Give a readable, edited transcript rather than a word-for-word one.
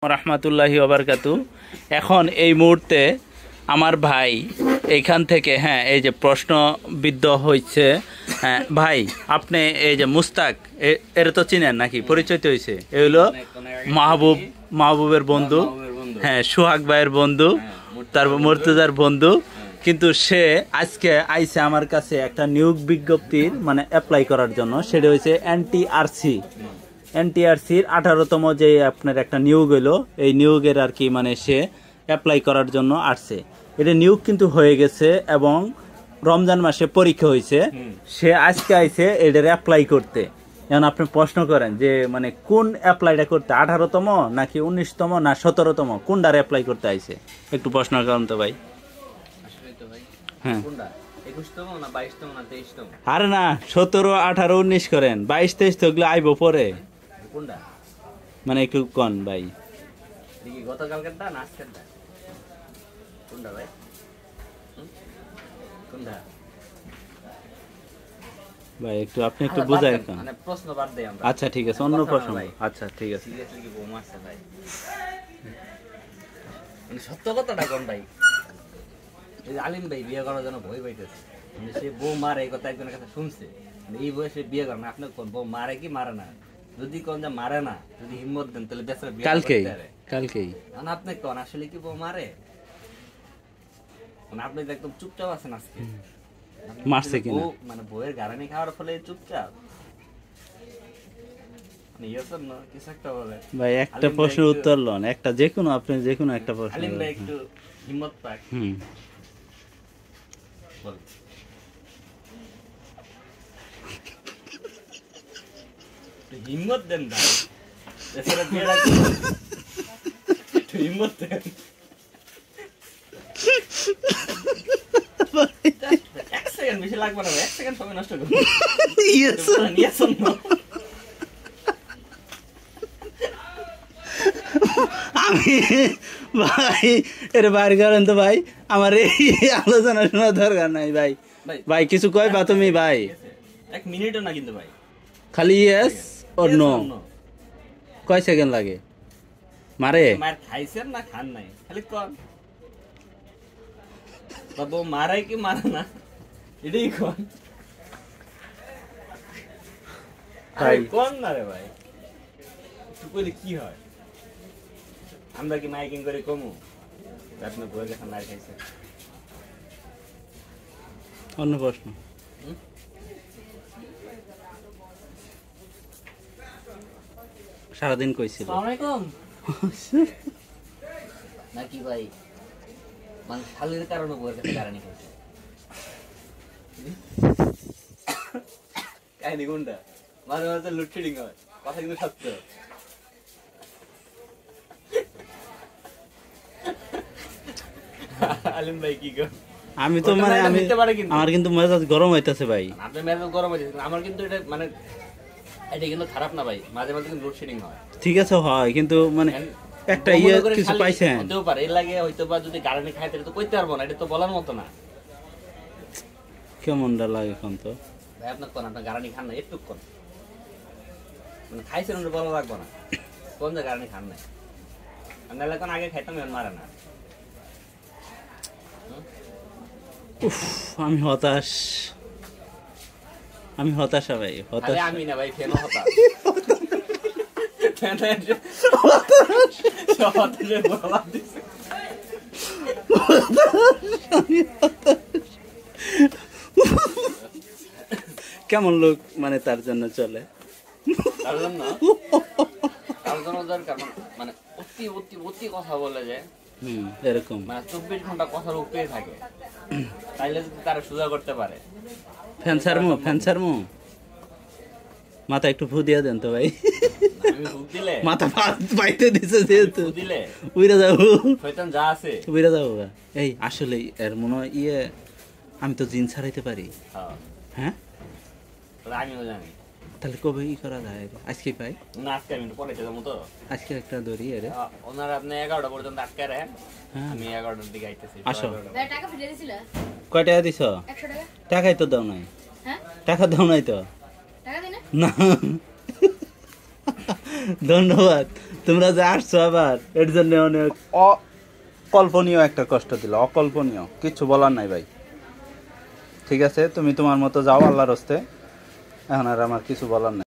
রাহমাতুল্লাহি ওয়া বারাকাতু। এখন এই মুহূর্তে আমার ভাই এইখান থেকে এই যে প্রশ্নবিদ্ধ হয়েছে। ভাই আপনি এই যে মুস্তাক এর তো চিনেন নাকি, পরিচয় তো হয়েছে? এ হলো মাহবুবের বন্ধু, সোহাগ ভাইয়ের বন্ধু, তারপর মুর্তজার বন্ধু। কিন্তু সে আজকে আইছে আমার কাছে একটা নিয়োগ বিজ্ঞপ্তির মানে অ্যাপ্লাই করার জন্য। সেটা হয়েছে এনটিআরসির 18তম যে আপনার একটা নিয়োগ হইলো, এই নিয়োগের আর কি মানে সে অ্যাপ্লাই করার জন্য আসছে। এটা নিয়োগ কিন্তু হয়ে গেছে এবং রমজান মাসে পরীক্ষা হয়েছে। সে আজকে আইছে এটার অ্যাপ্লাই করতে। এখন আপনি প্রশ্ন করেন যে মানে কোন অ্যাপ্লাইটা করতে, 18তম নাকি 19তম না 17তম, কোনটার অ্যাপ্লাই করতে আইছে? একটু প্রশ্ন করেন তো ভাই। আরে না, 17, 18, 19 করেন, 22, 23 তো ওগুলো আইব পরে। মানে একটু কোন ভাই, ভাই একটু আপনি একটু বুঝাই। আচ্ছা ঠিক আছে, অন্য প্রশ্ন। আচ্ছা ঠিক আছে, সত্য কথাটা কোন ভাই? আলিম ভাই বিয়ে করার জন্য ভয় পাইতেছে, সে বউ মারে এই কথা একজনের কাছে শুনছে। এই বয়সে বিয়ে করে না, আপনি কোন বউ মারে কি মারে না? যদি কোন যে মারে না, যদি হিম্মত দেন তাহলে বেচারা বিয়ে কালকেই আপনি কোন আসলে কি বউ মারে? আপনি একদম চুপচাপ আছেন আজকে, মারছে কিনা মানে বউয়ের গারানি খাওয়ার ফলে চুপচাপ। ভাই একটা প্রশ্নের উত্তর লন, একটা যে কোনো, আপনি যে কোনো একটা প্রশ্ন। আলিম ভাই একটু হিম্মত পাক। হিম্মত দেন ভাই, হিম্মত দেন। এক সেকেন্ড বেশি লাগবে না, 1 সেকেন্ড সময় নষ্ট করবো। আমি ভাই এর বাইরে করেন তো ভাই, আমার এই আলোচনা শোনার দরকার নাই ভাই। ভাই কিছু কইবা তুমি ভাই? 1 মিনিটও না কিন্তু ভাই, খালি ইয়েস অর নো। কয় সেকেন্ড লাগে? মারে মার খাইছেন না খান নাই খালি কোন, বাবু মারে কি মারে না এটাই কোন ভাই। কোন না রে ভাই, তুই কইলে কি হয়? আমরা কি মাইকিং করে কমু আপনি বই লেখা মার খাইছেন? অন্য প্রশ্ন। সারাদিন কইছিল নাকি ভাই, মানে শালের কারণে বইয়ের কাছে গারানি খাইছে? কাহিনী কোনটা? মাঝে মাঝে লোডশেডিং হয়, কথা কিন্তু সত্য। আলিম ভাই কি গো, আমি তো মানে আমার কিন্তু মেজাজ গরম হইতাছে ভাই। আপনার মেজাজ গরম হইতাছে, আমার কিন্তু এটা মানে এটা কিন্তু খারাপ না ভাই, মাঝে মাঝে কিন্তু লোডশেডিং হয়। ঠিক আছে হয়, কিন্তু মানে একটা কিছু পাইছেন হতেও পারে, এর লাগে হয়তো বা যদি গারানি খাই তাহলে তো কইতে পারবো না, এটা তো বলার মতো না। কেমনটা লাগে কোন তো ভাই? আপনার কোন আপনার গারানি খান না একটু কোন, মানে খাইছেন ওটা বলা লাগবো না, কোন যে গারানি খান নাই? নাহলে কোন আগে খাইতাম এখন মারে না। আমি হতাশা ভাই, হতাশা। আমি না ভাই, ফেন হতাশ। কেমন লোক মানে তার জন্য চলে, তার জন্য দরকার মানে অতি অতি অতি কথা বলে যায় এরকম, মানে 24 ঘন্টা কথার উপরে থাকে, তাইলে যদি তারা সোজা করতে পারে। ফ্যানসারমু মাথা একটু ফু দিয়ে দেন তো ভাই। মাথা পাইতে দিছে যেহেতু উইরা যাবো, শয়তান যা আছে উইরা যাবো। এই আসলে এর মনে হয় আমি তো জিন ছাড়াইতে পারি। হ্যাঁ আমিও জানি। তাহলে কবে করা যায়? আজকে পাই না, আজকে আমি পড়াইতে যাবো তো, আজকে একটা ধরি। আরে ওনারা আপনি 11টা পর্যন্ত আটকে রাখেন, আমি 11টার দিকে আইতেছি। আসো। টাকা ফিরে দিছিলা? কয় টাকা দিছ? 100 টাকা। টাকাই তো দাও নাই। হ্যাঁ টাকা দাও নাই তো? টাকা দিনা না ধন্যবাদ তোমরা যে আসছো আবার এর জন্য অনেক অকল্পনীয় একটা কষ্ট দিল, অকল্পনীয়, কিচ্ছু বলার নাই ভাই। ঠিক আছে, তুমি তোমার মতো যাও আল্লাহর হস্তে, এখন আর আমার কিছু বলার নাই।